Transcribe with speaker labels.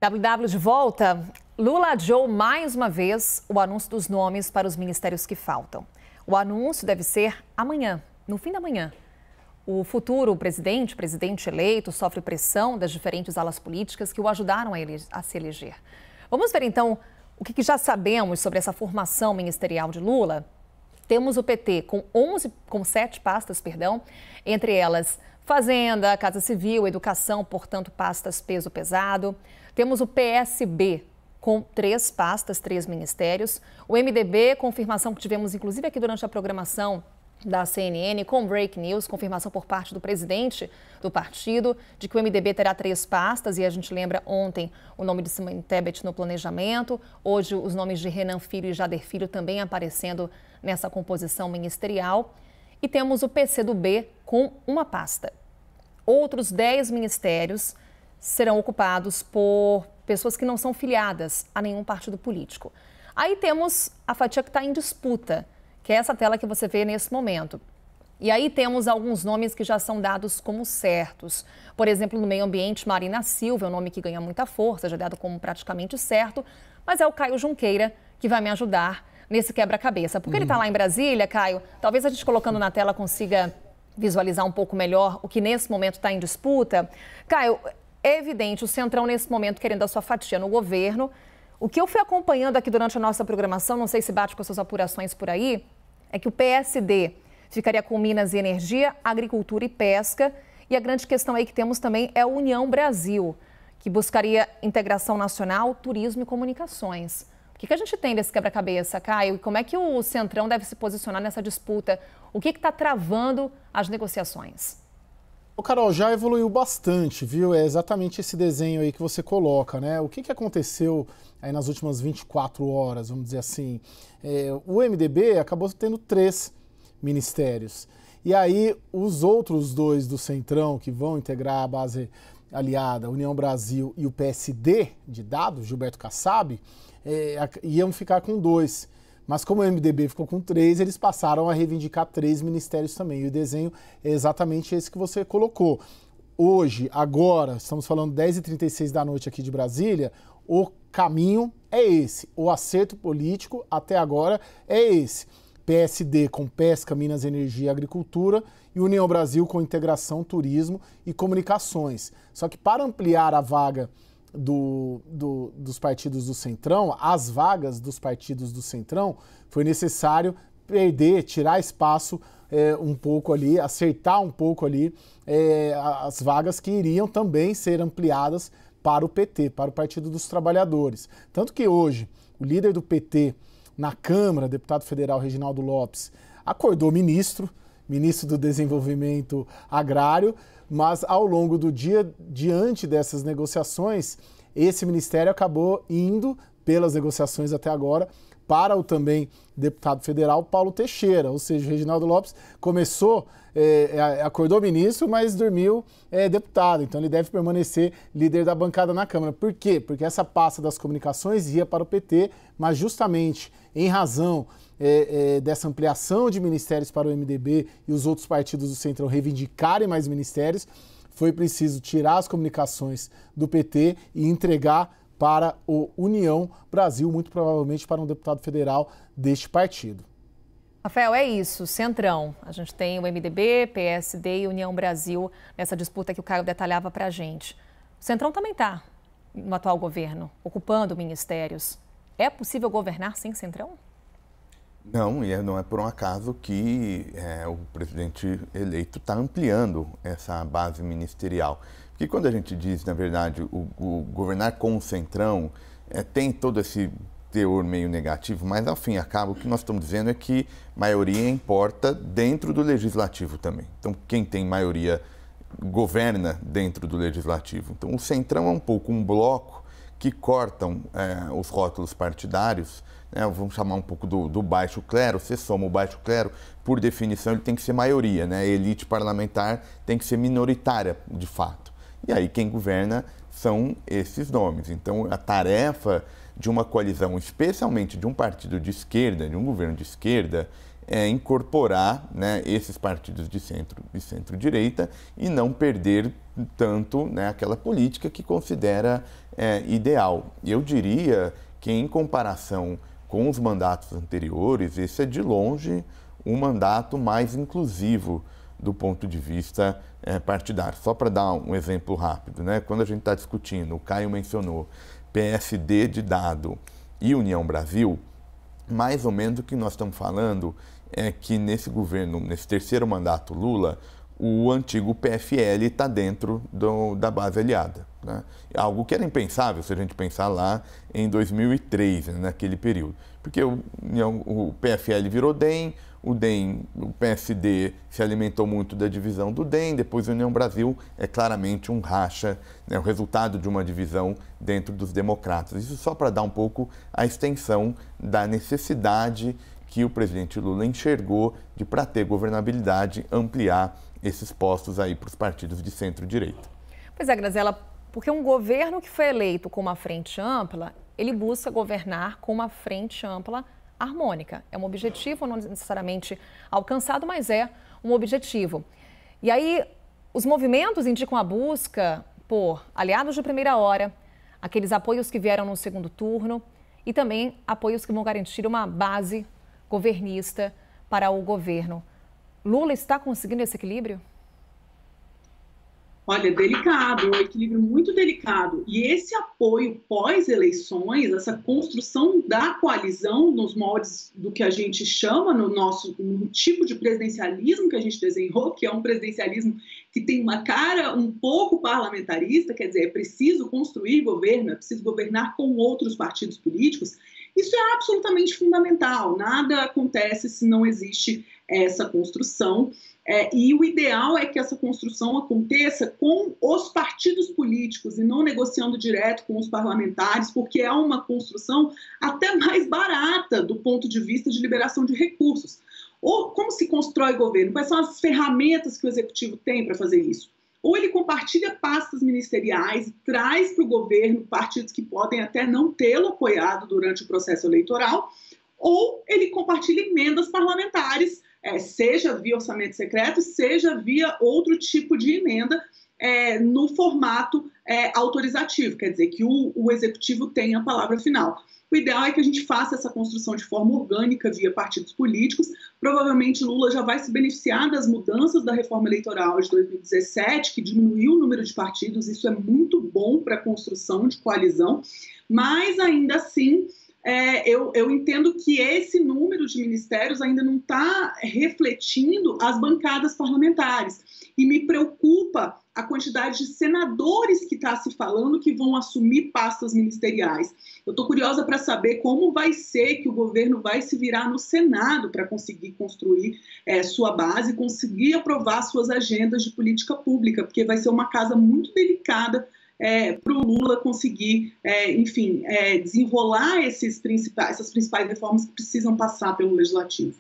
Speaker 1: WW de volta. Lula adiou mais uma vez o anúncio dos nomes para os ministérios que faltam. O anúncio deve ser amanhã, no fim da manhã. O futuro presidente eleito, sofre pressão das diferentes alas políticas que o ajudaram a se eleger. Vamos ver então o que já sabemos sobre essa formação ministerial de Lula. Temos o PT com 7 pastas, entre elas Fazenda, Casa Civil, Educação, portanto, pastas peso pesado. Temos o PSB com 3 pastas, 3 ministérios. O MDB, confirmação que tivemos inclusive aqui durante a programação da CNN, com break news, confirmação por parte do presidente do partido de que o MDB terá 3 pastas, e a gente lembra ontem o nome de Simone Tebet no planejamento, hoje os nomes de Renan Filho e Jader Filho também aparecendo nessa composição ministerial. E temos o PCdoB com 1 pasta. Outros 10 ministérios serão ocupados por pessoas que não são filiadas a nenhum partido político. Aí temos a fatia que está em disputa, que é essa tela que você vê nesse momento. E aí temos alguns nomes que já são dados como certos. Por exemplo, no meio ambiente, Marina Silva é um nome que ganha muita força, já é dado como praticamente certo, mas é o Caio Junqueira que vai me ajudar nesse quebra-cabeça. Porque ele está lá em Brasília, Caio, talvez a gente colocando na tela consiga visualizar um pouco melhor o que nesse momento está em disputa. Caio, é evidente o Centrão nesse momento querendo a sua fatia no governo. O que eu fui acompanhando aqui durante a nossa programação, não sei se bate com as suas apurações por aí, é que o PSD ficaria com Minas e Energia, Agricultura e Pesca. E a grande questão aí que temos também é a União Brasil, que buscaria integração nacional, turismo e comunicações. O que a gente tem desse quebra-cabeça, Caio? E como é que o Centrão deve se posicionar nessa disputa? O que está travando as negociações?
Speaker 2: O Carol, já evoluiu bastante, viu? É exatamente esse desenho aí que você coloca, né? O que aconteceu aí nas últimas 24 horas, vamos dizer assim? O MDB acabou tendo 3 ministérios. E aí os outros 2 do Centrão, que vão integrar a base aliada, União Brasil e o PSD de Dado, Gilberto Kassab, iam ficar com 2. Mas como o MDB ficou com 3, eles passaram a reivindicar 3 ministérios também. E o desenho é exatamente esse que você colocou. Hoje, agora, estamos falando 10h36 da noite aqui de Brasília, o caminho é esse. O acerto político até agora é esse. PSD com Pesca, Minas, Energia e Agricultura e União Brasil com Integração, Turismo e Comunicações. Só que para ampliar a vaga dos partidos do Centrão, as vagas dos partidos do Centrão, foi necessário tirar espaço um pouco ali, acertar um pouco ali as vagas que iriam também ser ampliadas para o PT, para o Partido dos Trabalhadores. Tanto que hoje, o líder do PT na Câmara, deputado federal Reginaldo Lopes, acordou ministro do Desenvolvimento Agrário, mas ao longo do dia, diante dessas negociações, esse ministério acabou indo, pelas negociações até agora, para o também deputado federal Paulo Teixeira, ou seja, o Reginaldo Lopes acordou ministro, mas dormiu deputado, então ele deve permanecer líder da bancada na Câmara. Por quê? Porque essa pasta das comunicações ia para o PT, mas justamente em razão dessa ampliação de ministérios para o MDB e os outros partidos do Centrão reivindicarem mais ministérios, foi preciso tirar as comunicações do PT e entregar para o União Brasil, muito provavelmente para um deputado federal deste partido.
Speaker 1: Rafael, é isso, Centrão. A gente tem o MDB, PSD e União Brasil nessa disputa que o Caio detalhava para a gente. O Centrão também está no atual governo, ocupando ministérios. É possível governar sem Centrão?
Speaker 3: Não, e não é por um acaso que o presidente eleito está ampliando essa base ministerial. Porque quando a gente diz, na verdade, o governar com o Centrão, tem todo esse teor meio negativo, mas ao fim e ao cabo o que nós estamos dizendo é que maioria importa dentro do legislativo também. Então quem tem maioria governa dentro do legislativo. Então o Centrão é um pouco um bloco que cortam os rótulos partidários, vamos chamar um pouco do baixo clero. Você soma o baixo clero, por definição ele tem que ser maioria, né? A elite parlamentar tem que ser minoritária de fato. E aí quem governa são esses nomes. Então a tarefa de uma coalizão, especialmente de um partido de esquerda, de um governo de esquerda, incorporar, né, esses partidos de centro-direita e não perder tanto, né, aquela política que considera ideal. E eu diria que, em comparação com os mandatos anteriores, esse é de longe um mandato mais inclusivo do ponto de vista partidário. Só para dar um exemplo rápido, né? Quando a gente está discutindo, o Caio mencionou PSD de dado e União Brasil, mais ou menos o que nós estamos falando é que nesse governo, nesse terceiro mandato Lula, o antigo PFL está dentro da base aliada, né? Algo que era impensável se a gente pensar lá em 2003, né, naquele período. Porque o PFL virou DEM, o PSD se alimentou muito da divisão do DEM, depois a União Brasil é claramente um racha, né, o resultado de uma divisão dentro dos democratas. Isso só para dar um pouco a extensão da necessidade que o presidente Lula enxergou de, para ter governabilidade, ampliar esses postos aí para os partidos de centro-direita.
Speaker 1: Pois é, Graziela, porque um governo que foi eleito com uma frente ampla, ele busca governar com uma frente ampla harmônica. É um objetivo não necessariamente alcançado, mas é um objetivo. E aí, os movimentos indicam a busca por aliados de primeira hora, aqueles apoios que vieram no segundo turno e também apoios que vão garantir uma base governista para o governo. Lula está conseguindo esse equilíbrio?
Speaker 4: Olha, delicado, um equilíbrio muito delicado. E esse apoio pós-eleições, essa construção da coalizão nos moldes do que a gente chama no tipo de presidencialismo que a gente desenhou, que é um presidencialismo que tem uma cara um pouco parlamentarista, quer dizer, é preciso construir governo, é preciso governar com outros partidos políticos. Isso é absolutamente fundamental. Nada acontece se não existe essa construção. E o ideal é que essa construção aconteça com os partidos políticos e não negociando direto com os parlamentares, porque é uma construção até mais barata do ponto de vista de liberação de recursos. Ou como se constrói governo? Quais são as ferramentas que o executivo tem para fazer isso? Ou ele compartilha pastas ministeriais e traz para o governo partidos que podem até não tê-lo apoiado durante o processo eleitoral, ou ele compartilha emendas parlamentares, seja via orçamento secreto, seja via outro tipo de emenda no formato autorizativo, quer dizer, que o executivo tenha a palavra final. O ideal é que a gente faça essa construção de forma orgânica via partidos políticos. Provavelmente Lula já vai se beneficiar das mudanças da reforma eleitoral de 2017, que diminuiu o número de partidos, isso é muito bom para a construção de coalizão, mas ainda assim eu entendo que esse número de ministérios ainda não está refletindo as bancadas parlamentares. E me preocupa a quantidade de senadores que está se falando que vão assumir pastas ministeriais. Eu estou curiosa para saber como vai ser que o governo vai se virar no Senado para conseguir construir sua base, conseguir aprovar suas agendas de política pública, porque vai ser uma casa muito delicada para o Lula conseguir, desenrolar essas principais reformas que precisam passar pelo Legislativo.